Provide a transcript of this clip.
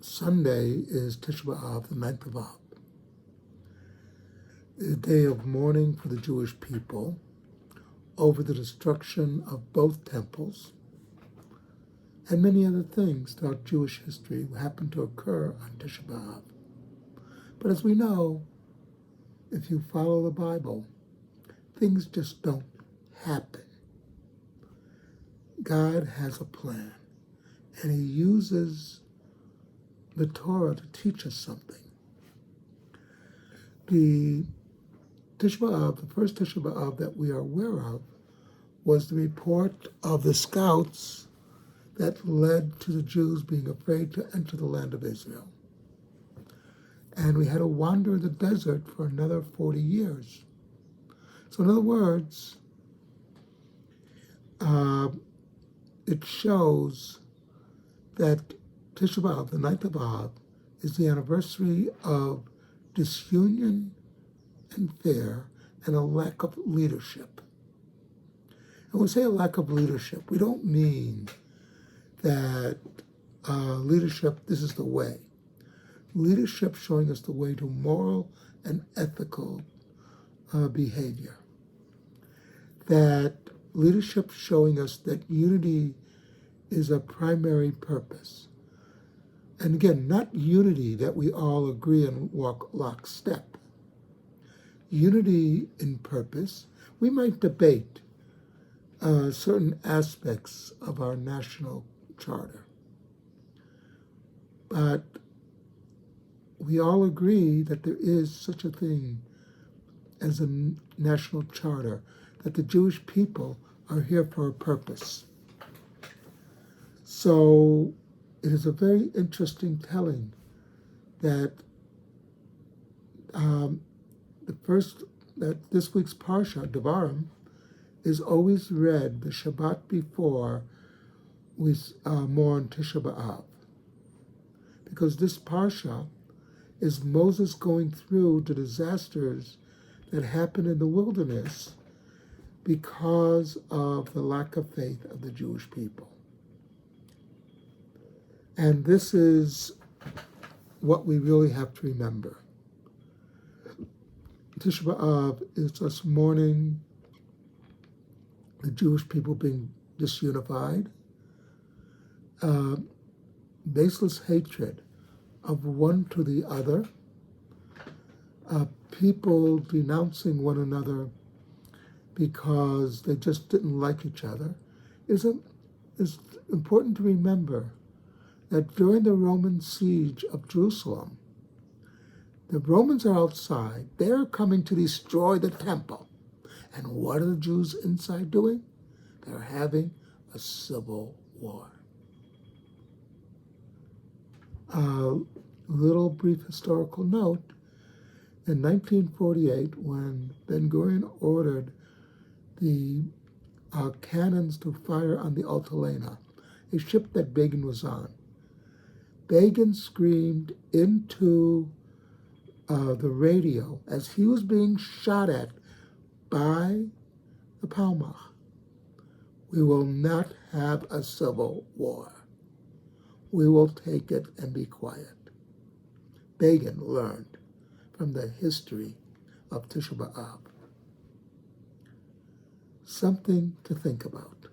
Sunday is Tisha B'Av, the 9th of Av, the day of mourning for the Jewish people over the destruction of both temples, and many other things throughout Jewish history happen to occur on Tisha B'Av. But as we know, if you follow the Bible, things just don't happen. God has a plan, and He uses the Torah to teach us something. The Tisha B'Av, the first Tisha B'Av that we are aware of, was the report of the scouts that led to the Jews being afraid to enter the land of Israel. And we had to wander in the desert for another 40 years. So in other words, it shows that Tisha B'Av, the 9th of Av, is the anniversary of disunion and fear and a lack of leadership. And when we say a lack of leadership, we don't mean that leadership, this is the way. Leadership showing us the way to moral and ethical behavior. That leadership showing us that unity is a primary purpose. And again, not unity that we all agree and walk lockstep. Unity in purpose. We might debate certain aspects of our national charter. But we all agree that there is such a thing as a national charter, that the Jewish people are here for a purpose. So it is a very interesting telling that that this week's Parsha, Devarim, is always read the Shabbat before we mourn Tisha B'Av. Because this Parsha is Moses going through the disasters that happened in the wilderness because of the lack of faith of the Jewish people. And this is what we really have to remember. Tisha B'Av is us mourning the Jewish people being disunified, baseless hatred of one to the other, people denouncing one another because they just didn't like each other. It's important to remember that during the Roman siege of Jerusalem, the Romans are outside. They're coming to destroy the temple. And what are the Jews inside doing? They're having a civil war. Little brief historical note. In 1948, when Ben-Gurion ordered the cannons to fire on the Altalena, a ship that Begin was on, Begin screamed into the radio as he was being shot at by the Palmach, "We will not have a civil war. We will take it and be quiet." Begin learned from the history of Tisha B'Av. Something to think about.